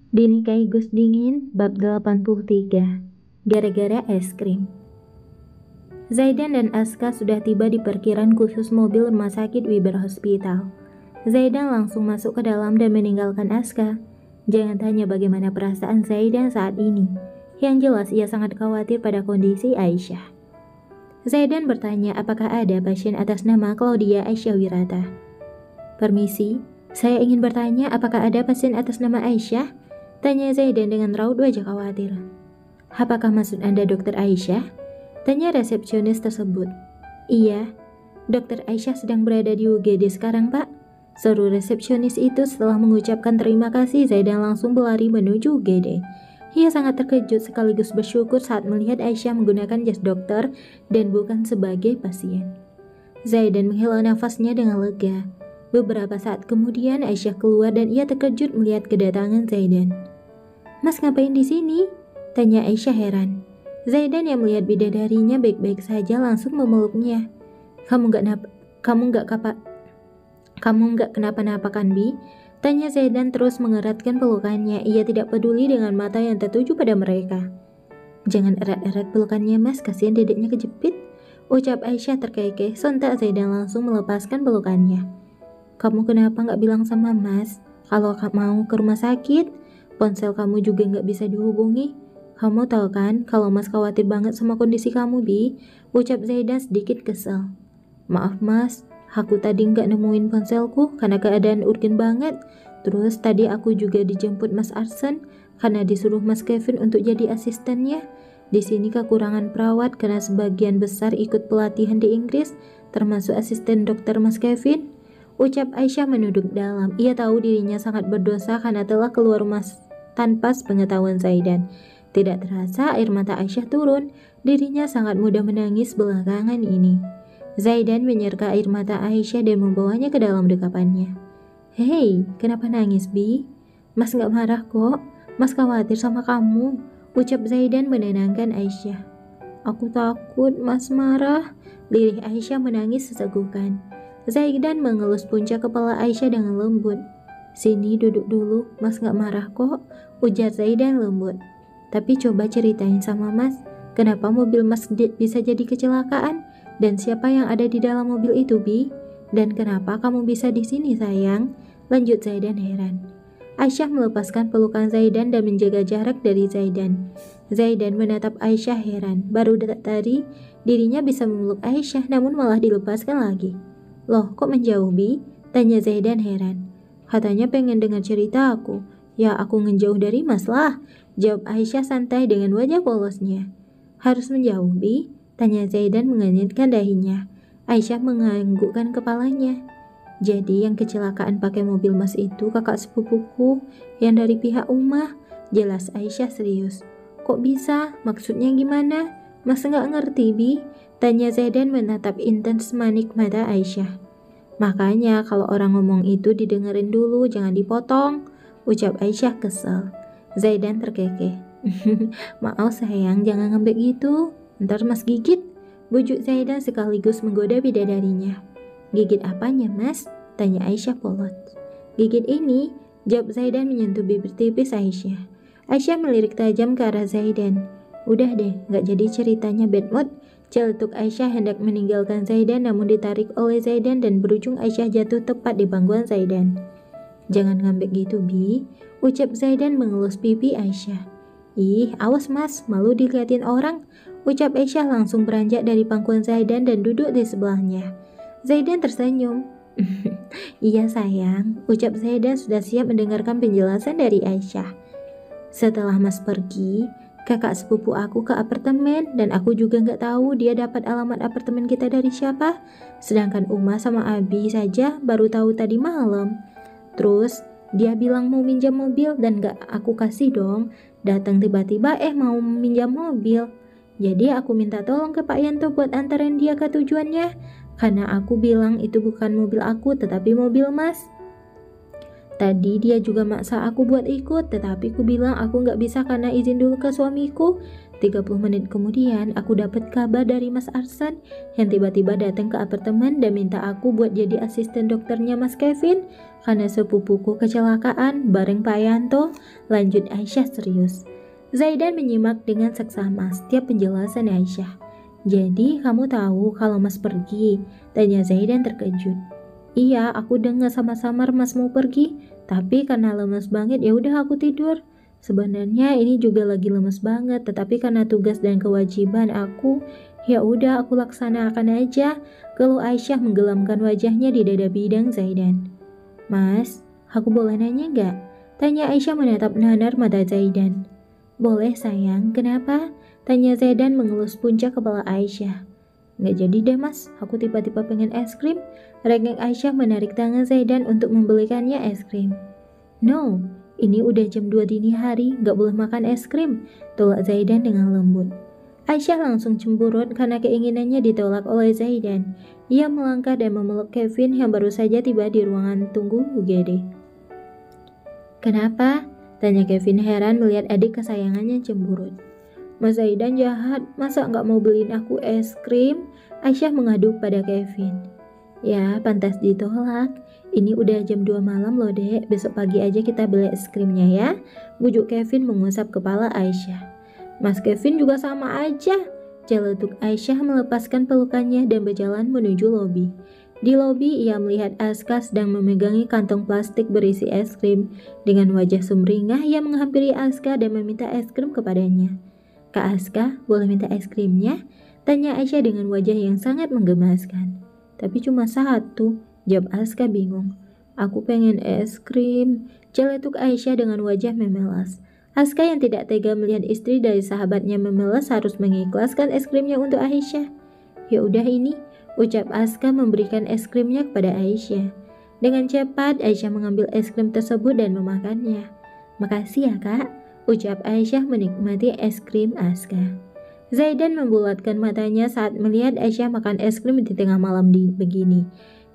Dinikahi Gus Dingin bab 83 gara-gara es krim. Zaidan dan Aska sudah tiba di parkiran khusus mobil rumah sakit Wiber Hospital. Zaidan langsung masuk ke dalam dan meninggalkan Aska. Jangan tanya bagaimana perasaan Zaidan saat ini. Yang jelas ia sangat khawatir pada kondisi Aisyah. Zaidan bertanya apakah ada pasien atas nama Claudia Aisyah Wirata. Permisi, saya ingin bertanya apakah ada pasien atas nama Aisyah? Tanya Zaidan dengan raut wajah khawatir. Apakah maksud Anda Dokter Aisyah? Tanya resepsionis tersebut. Iya, Dokter Aisyah sedang berada di UGD sekarang, Pak. Seru resepsionis itu setelah mengucapkan terima kasih. Zaidan langsung berlari menuju UGD. Ia sangat terkejut sekaligus bersyukur saat melihat Aisyah menggunakan jas dokter dan bukan sebagai pasien. Zaidan menghela nafasnya dengan lega. Beberapa saat kemudian Aisyah keluar dan ia terkejut melihat kedatangan Zaidan. Mas ngapain di sini? Tanya Aisyah heran. Zaidan yang melihat bidadarinya baik-baik saja langsung memeluknya. Kamu nggak kenapa-napa kan, Bi? Tanya Zaidan terus mengeratkan pelukannya. Ia tidak peduli dengan mata yang tertuju pada mereka. Jangan erat-erat pelukannya, Mas, kasihan dedeknya kejepit. Ucap Aisyah terkekeh. Sontak Zaidan langsung melepaskan pelukannya. Kamu kenapa nggak bilang sama Mas kalau mau ke rumah sakit? Ponsel kamu juga nggak bisa dihubungi. Kamu tahu kan kalau Mas khawatir banget sama kondisi kamu, Bi? Ucap Zaidan sedikit kesal. Maaf Mas, aku tadi nggak nemuin ponselku karena keadaan urgen banget. Terus tadi aku juga dijemput Mas Arsen karena disuruh Mas Kevin untuk jadi asistennya. Di sini kekurangan perawat karena sebagian besar ikut pelatihan di Inggris, termasuk asisten dokter Mas Kevin. Ucap Aisyah menuduk dalam. Ia tahu dirinya sangat berdosa karena telah keluar rumah tanpa sepengetahuan Zaidan. Tidak terasa air mata Aisyah turun. Dirinya sangat mudah menangis belakangan ini. Zaidan menyerka air mata Aisyah dan membawanya ke dalam dekapannya. Hei, kenapa nangis, Bi? Mas gak marah kok. Mas khawatir sama kamu. Ucap Zaidan menenangkan Aisyah. Aku takut Mas marah. Lirih Aisyah menangis sesegukan. Zaidan mengelus puncak kepala Aisyah dengan lembut. Sini duduk dulu, Mas gak marah kok, ujar Zaidan lembut. Tapi coba ceritain sama Mas, kenapa mobil Mas bisa jadi kecelakaan? Dan siapa yang ada di dalam mobil itu, Bi? Dan kenapa kamu bisa di sini, sayang? Lanjut Zaidan heran. Aisyah melepaskan pelukan Zaidan dan menjaga jarak dari Zaidan. Zaidan menatap Aisyah heran. Baru tadi dirinya bisa memeluk Aisyah namun malah dilepaskan lagi. Loh, kok menjauh, Bi? Tanya Zaidan heran. Katanya pengen dengar cerita aku. Ya, aku ngejauh dari Mas lah. Jawab Aisyah santai dengan wajah polosnya. Harus menjauh, Bi? Tanya Zaidan menganggukkan dahinya. Aisyah menganggukkan kepalanya. Jadi yang kecelakaan pakai mobil Mas itu kakak sepupuku yang dari pihak Umah. Jelas Aisyah serius. Kok bisa? Maksudnya gimana? Mas nggak ngerti, Bi? Tanya Zaidan menatap intens manik mata Aisyah. Makanya kalau orang ngomong itu didengerin dulu, jangan dipotong. Ucap Aisyah kesal. Zaidan terkekeh. Maaf sayang, jangan ngambek gitu. Ntar Mas gigit. Bujuk Zaidan sekaligus menggoda bidadarinya. Gigit apanya, Mas? Tanya Aisyah polos. Gigit ini, jawab Zaidan menyentuh bibir tipis Aisyah. Aisyah melirik tajam ke arah Zaidan. Udah deh, gak jadi ceritanya bad mood. Celetuk Aisyah hendak meninggalkan Zaidan namun ditarik oleh Zaidan dan berujung Aisyah jatuh tepat di pangkuan Zaidan. Jangan ngambek gitu, Bi. Ucap Zaidan mengelus pipi Aisyah. Ih, awas Mas, malu diliatin orang. Ucap Aisyah langsung beranjak dari pangkuan Zaidan dan duduk di sebelahnya. Zaidan tersenyum. Iya sayang, ucap Zaidan sudah siap mendengarkan penjelasan dari Aisyah. Setelah Mas pergi, kakak sepupu aku ke apartemen dan aku juga nggak tahu dia dapat alamat apartemen kita dari siapa. Sedangkan Uma sama Abi saja baru tahu tadi malam. Terus dia bilang mau minjam mobil dan nggak aku kasih dong. Datang tiba-tiba mau meminjam mobil. Jadi aku minta tolong ke Pak Yanto buat antarin dia ke tujuannya. Karena aku bilang itu bukan mobil aku tetapi mobil Mas. Tadi dia juga maksa aku buat ikut, tetapi ku bilang aku nggak bisa karena izin dulu ke suamiku. 30 menit kemudian aku dapat kabar dari Mas Arsan yang tiba-tiba datang ke apartemen dan minta aku buat jadi asisten dokternya Mas Kevin. karena sepupuku kecelakaan bareng Pak Yanto, lanjut Aisyah serius. Zaidan menyimak dengan seksama setiap penjelasan Aisyah. Jadi kamu tahu kalau Mas pergi? Tanya Zaidan terkejut. Iya, aku dengar sama-sama Mas mau pergi, tapi karena lemes banget ya udah aku tidur. Sebenarnya ini juga lagi lemes banget, tetapi karena tugas dan kewajiban aku, ya udah aku laksanakan aja. Kalau Aisyah menggelamkan wajahnya di dada bidang Zaidan. Mas, aku boleh nanya nggak? Tanya Aisyah menatap nanar mata Zaidan. Boleh sayang, kenapa? Tanya Zaidan mengelus puncak kepala Aisyah. Nggak jadi deh mas, aku tiba-tiba pengen es krim. Rengek Aisyah menarik tangan Zaidan untuk membelikannya es krim. No, ini udah jam 2 dini hari, nggak boleh makan es krim, tolak Zaidan dengan lembut. Aisyah langsung cemburut karena keinginannya ditolak oleh Zaidan. Ia melangkah dan memeluk Kevin yang baru saja tiba di ruangan tunggu UGD. Kenapa? Tanya Kevin heran melihat adik kesayangannya cemburut. Mas Zaidan jahat, masa nggak mau beliin aku es krim? Aisyah mengaduk pada Kevin. Ya, pantas ditolak. Ini udah jam 2 malam loh dek, besok pagi aja kita beli es krimnya ya. Bujuk Kevin mengusap kepala Aisyah. Mas Kevin juga sama aja. Celetuk Aisyah melepaskan pelukannya dan berjalan menuju lobi. Di lobi ia melihat Aska sedang memegangi kantong plastik berisi es krim. Dengan wajah sumringah ia menghampiri Aska dan meminta es krim kepadanya. Kak Aska, boleh minta es krimnya? Tanya Aisyah dengan wajah yang sangat menggemaskan. Tapi cuma satu, jawab Aska bingung. Aku pengen es krim, celetuk Aisyah dengan wajah memelas. Aska yang tidak tega melihat istri dari sahabatnya memelas harus mengikhlaskan es krimnya untuk Aisyah. Ya udah ini, ucap Aska memberikan es krimnya kepada Aisyah. Dengan cepat Aisyah mengambil es krim tersebut dan memakannya. Makasih ya kak, ucap Aisyah menikmati es krim Aska. Zaidan membulatkan matanya saat melihat Aisyah makan es krim di tengah malam begini.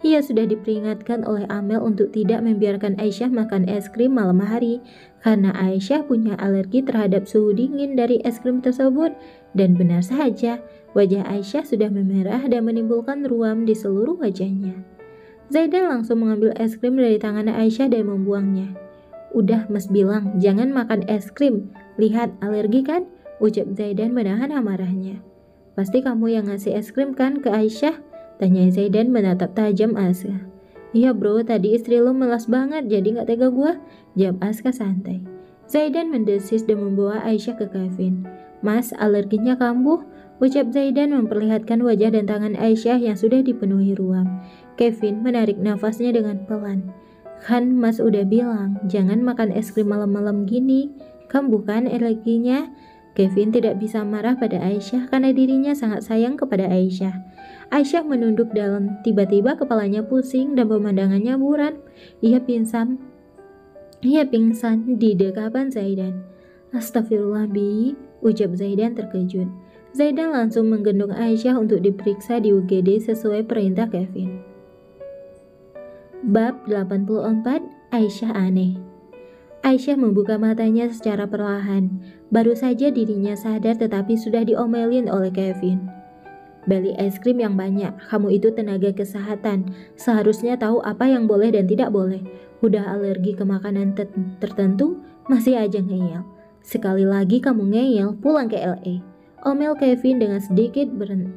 Ia sudah diperingatkan oleh Amel untuk tidak membiarkan Aisyah makan es krim malam hari karena Aisyah punya alergi terhadap suhu dingin dari es krim tersebut. Dan benar saja, wajah Aisyah sudah memerah dan menimbulkan ruam di seluruh wajahnya. Zaidan langsung mengambil es krim dari tangan Aisyah dan membuangnya. Udah mas bilang jangan makan es krim, lihat alergi kan? Ucap Zaidan menahan amarahnya. Pasti kamu yang ngasih es krim kan ke Aisyah? Tanya Zaidan menatap tajam Aska. Iya bro, tadi istri lo melas banget jadi gak tega gua, jawab Aska santai. Zaidan mendesis dan membawa Aisyah ke Kevin. Mas, alerginya kambuh, ucap Zaidan memperlihatkan wajah dan tangan Aisyah yang sudah dipenuhi ruam. Kevin menarik nafasnya dengan pelan. Kan mas udah bilang jangan makan es krim malam-malam gini, kambuh kan alerginya? Kevin tidak bisa marah pada Aisyah karena dirinya sangat sayang kepada Aisyah. Aisyah menunduk dalam, tiba-tiba kepalanya pusing dan pemandangannya buram. Ia pingsan di dekapan Zaidan. Astagfirullah bi, ucap Zaidan terkejut. Zaidan langsung menggendong Aisyah untuk diperiksa di UGD sesuai perintah Kevin. Bab 84, Aisyah aneh. Aisyah membuka matanya secara perlahan. Baru saja dirinya sadar tetapi sudah diomelin oleh Kevin. Beli es krim yang banyak, kamu itu tenaga kesehatan. Seharusnya tahu apa yang boleh dan tidak boleh. Udah alergi ke makanan tertentu, masih aja ngeyel. Sekali lagi kamu ngeyel, pulang ke LA. Omel Kevin dengan sedikit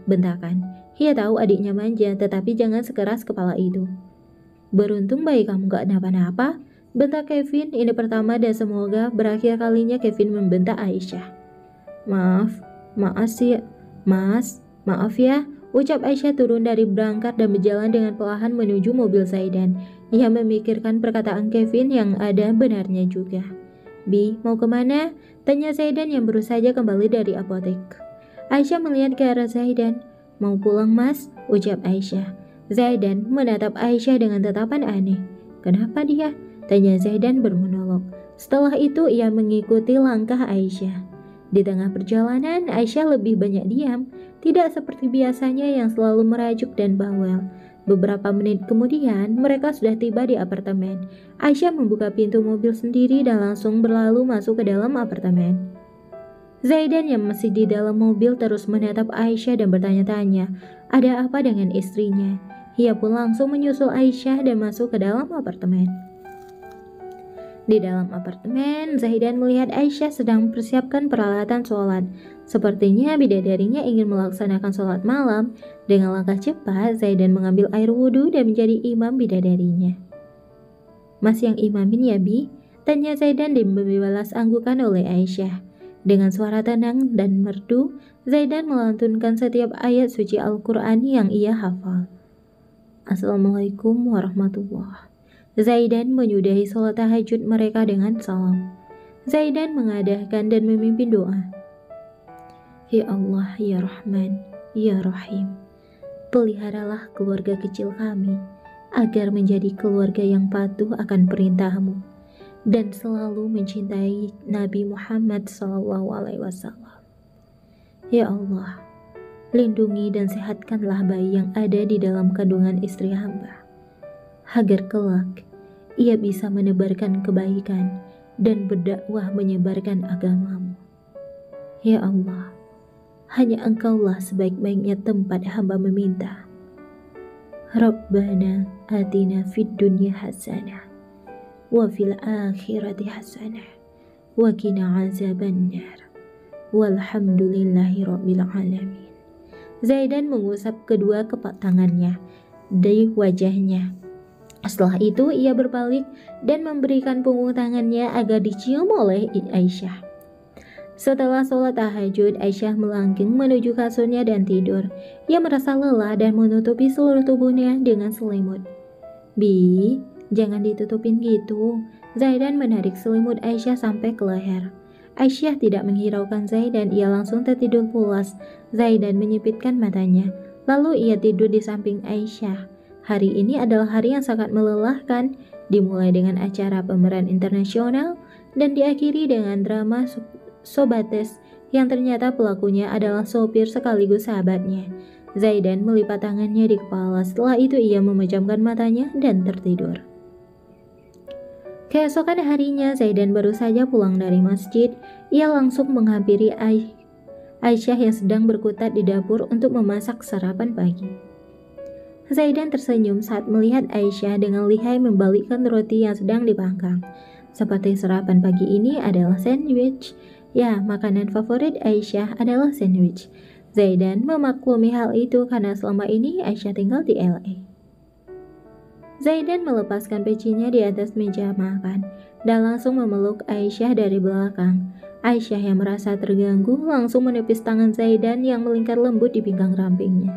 bentakan. Ia tahu adiknya manja, tetapi jangan sekeras kepala itu. Beruntung bayi kamu gak kenapa-napa, bentak Kevin. Ini pertama dan semoga berakhir kalinya Kevin membentak Aisyah. Maaf ya, ucap Aisyah turun dari berangkat dan berjalan dengan perlahan menuju mobil Zaidan. Ia memikirkan perkataan Kevin yang ada benarnya juga. Bi, mau kemana? Tanya Zaidan yang baru saja kembali dari apotek. Aisyah melihat ke arah Zaidan. Mau pulang mas? Ucap Aisyah. Zaidan menatap Aisyah dengan tatapan aneh. Kenapa dia? Tanya Zaidan bermonolog. Setelah itu ia mengikuti langkah Aisyah. Di tengah perjalanan, Aisyah lebih banyak diam, tidak seperti biasanya yang selalu merajuk dan bawel. Beberapa menit kemudian, mereka sudah tiba di apartemen. Aisyah membuka pintu mobil sendiri dan langsung berlalu masuk ke dalam apartemen. Zaidan yang masih di dalam mobil terus menatap Aisyah dan bertanya-tanya, ada apa dengan istrinya? Ia pun langsung menyusul Aisyah dan masuk ke dalam apartemen. Di dalam apartemen, Zaidan melihat Aisyah sedang mempersiapkan peralatan sholat. Sepertinya bidadarinya ingin melaksanakan sholat malam. Dengan langkah cepat, Zaidan mengambil air wudhu dan menjadi imam bidadarinya. "Mas yang imamin ya, Bi?" tanya Zaidan dan dibalas anggukan oleh Aisyah. Dengan suara tenang dan merdu, Zaidan melantunkan setiap ayat suci Al-Quran yang ia hafal. "Assalamualaikum warahmatullahi." Zaidan menyudahi sholat tahajud mereka dengan salam. Zaidan mengadahkan dan memimpin doa. "Ya Allah, ya Rahman, ya Rahim, peliharalah keluarga kecil kami agar menjadi keluarga yang patuh akan perintah-Mu dan selalu mencintai Nabi Muhammad SAW. Ya Allah, lindungi dan sehatkanlah bayi yang ada di dalam kandungan istri hamba, agar kelak ia bisa menebarkan kebaikan dan berdakwah menyebarkan agama-Mu. Ya Allah, hanya Engkaulah sebaik-baiknya tempat hamba meminta. Rabbana atina fid dunya hasanah wa fil akhirati hasanah wa qina azabannar. Walhamdulillahi rabbil alamin." Zaidan mengusap kedua kepak tangannya dari wajahnya. Setelah itu ia berbalik dan memberikan punggung tangannya agar dicium oleh Aisyah. Setelah sholat tahajud, Aisyah melangking menuju kasurnya dan tidur. Ia merasa lelah dan menutupi seluruh tubuhnya dengan selimut. "Bi, jangan ditutupin gitu." Zaidan menarik selimut Aisyah sampai ke leher. Aisyah tidak menghiraukan Zaidan, ia langsung tertidur pulas. Zaidan menyipitkan matanya, lalu ia tidur di samping Aisyah. Hari ini adalah hari yang sangat melelahkan, dimulai dengan acara pemeran internasional dan diakhiri dengan drama Sobates yang ternyata pelakunya adalah sopir sekaligus sahabatnya. Zaidan melipat tangannya di kepala, setelah itu ia memejamkan matanya dan tertidur. Keesokan harinya, Zaidan baru saja pulang dari masjid. Ia langsung menghampiri Aisyah yang sedang berkutat di dapur untuk memasak sarapan pagi. Zaidan tersenyum saat melihat Aisyah dengan lihai membalikkan roti yang sedang dipanggang. Seperti sarapan pagi ini adalah sandwich. Ya, makanan favorit Aisyah adalah sandwich. Zaidan memaklumi hal itu karena selama ini Aisyah tinggal di LA. Zaidan melepaskan pecinya di atas meja makan dan langsung memeluk Aisyah dari belakang. Aisyah yang merasa terganggu langsung menepis tangan Zaidan yang melingkar lembut di pinggang rampingnya.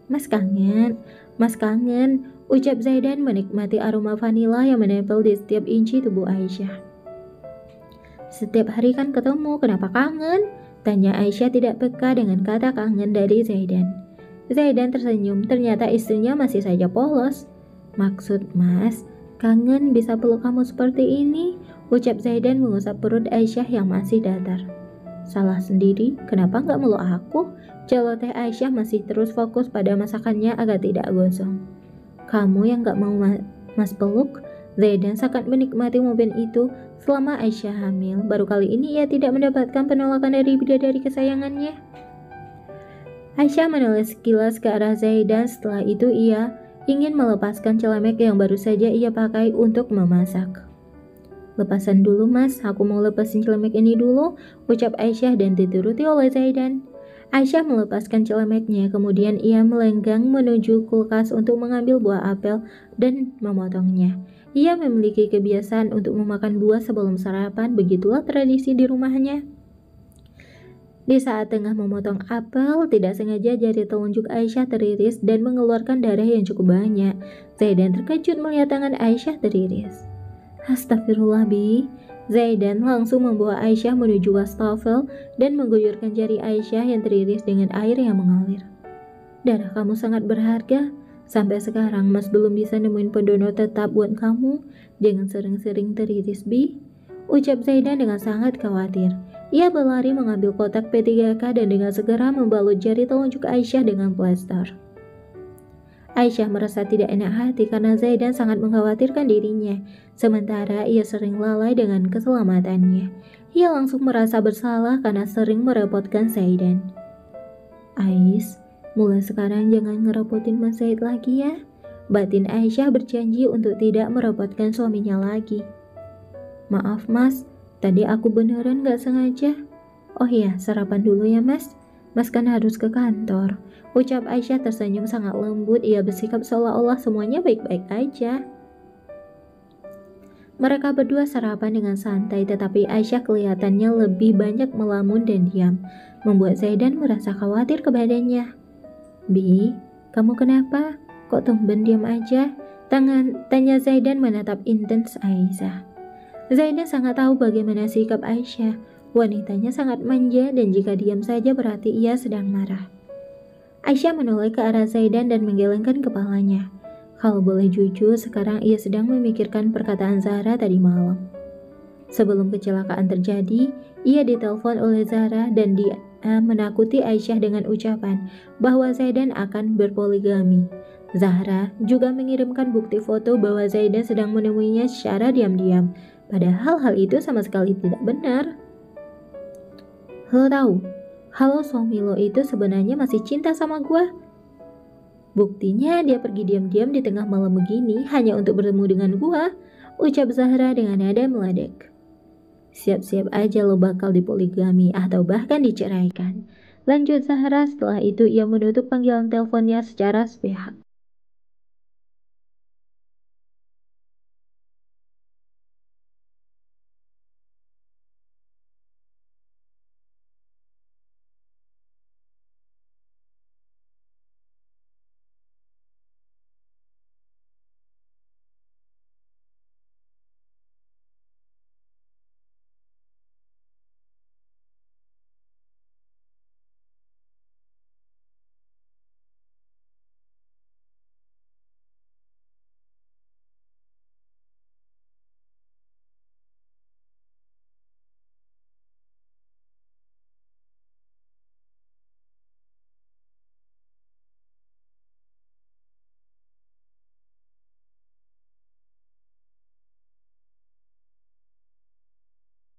Mas kangen, ucap Zaidan menikmati aroma vanila yang menempel di setiap inci tubuh Aisyah. "Setiap hari kan ketemu, kenapa kangen?" tanya Aisyah tidak peka dengan kata kangen dari Zaidan. Zaidan tersenyum, ternyata istrinya masih saja polos. "Maksud Mas, kangen bisa peluk kamu seperti ini?" ucap Zaidan mengusap perut Aisyah yang masih datar. "Salah sendiri, kenapa nggak meluk aku?" celoteh Aisyah masih terus fokus pada masakannya agar tidak gosong. "Kamu yang nggak mau Mas peluk?" Zaidan sangat menikmati momen itu. Selama Aisyah hamil, baru kali ini ia tidak mendapatkan penolakan dari bidadari kesayangannya. Aisyah menoleh sekilas ke arah Zaidan, setelah itu ia ingin melepaskan celemek yang baru saja ia pakai untuk memasak. "Lepasan dulu Mas, aku mau lepasin celemek ini dulu," ucap Aisyah dan dituruti oleh Zaidan. Aisyah melepaskan celemeknya, kemudian ia melenggang menuju kulkas untuk mengambil buah apel dan memotongnya. Ia memiliki kebiasaan untuk memakan buah sebelum sarapan, begitulah tradisi di rumahnya. Di saat tengah memotong apel, tidak sengaja jari telunjuk Aisyah teriris dan mengeluarkan darah yang cukup banyak. Zaidan terkejut melihat tangan Aisyah teriris. "Astagfirullah, Bi." Zaidan langsung membawa Aisyah menuju wastafel dan mengguyurkan jari Aisyah yang teriris dengan air yang mengalir. "Darah kamu sangat berharga. Sampai sekarang Mas belum bisa nemuin pendonor tetap buat kamu. Jangan sering-sering teriris, Bi," ucap Zaidan dengan sangat khawatir. Ia berlari mengambil kotak P3K dan dengan segera membalut jari telunjuk Aisyah dengan plester. Aisyah merasa tidak enak hati karena Zaidan sangat mengkhawatirkan dirinya, sementara ia sering lalai dengan keselamatannya. Ia langsung merasa bersalah karena sering merepotkan Zaidan. "Ais, Mulai sekarang jangan ngerepotin Mas Zaid lagi ya. Batin Aisyah berjanji untuk tidak merepotkan suaminya lagi. Maaf mas, tadi aku beneran gak sengaja. Oh iya, sarapan dulu ya mas. Mas kan harus ke kantor. Ucap Aisyah tersenyum sangat lembut. Ia bersikap seolah-olah semuanya baik-baik aja. Mereka berdua sarapan dengan santai, tetapi Aisyah kelihatannya lebih banyak melamun dan diam, membuat Zaidan merasa khawatir kepadanya. Bi, kamu kenapa? Kok tumben diam aja? Tanya Zaidan menatap intens Aisyah. Zaidan sangat tahu bagaimana sikap Aisyah. Wanitanya sangat manja dan jika diam saja berarti ia sedang marah. Aisyah menoleh ke arah Zaidan dan menggelengkan kepalanya. Kalau boleh jujur, sekarang ia sedang memikirkan perkataan Zahra tadi malam. Sebelum kecelakaan terjadi, ia ditelepon oleh Zahra dan dia menakuti Aisyah dengan ucapan bahwa Zaidan akan berpoligami. Zahra juga mengirimkan bukti foto bahwa Zaidan sedang menemuinya secara diam-diam. Padahal hal itu sama sekali tidak benar. Lo tahu, kalau suami lo itu sebenarnya masih cinta sama gue. Buktinya dia pergi diam-diam di tengah malam begini hanya untuk bertemu dengan gue, ucap Zahra dengan nada meledek. Siap-siap aja lo bakal dipoligami atau bahkan diceraikan. Lanjut Zahra. Setelah itu ia menutup panggilan teleponnya secara sepihak.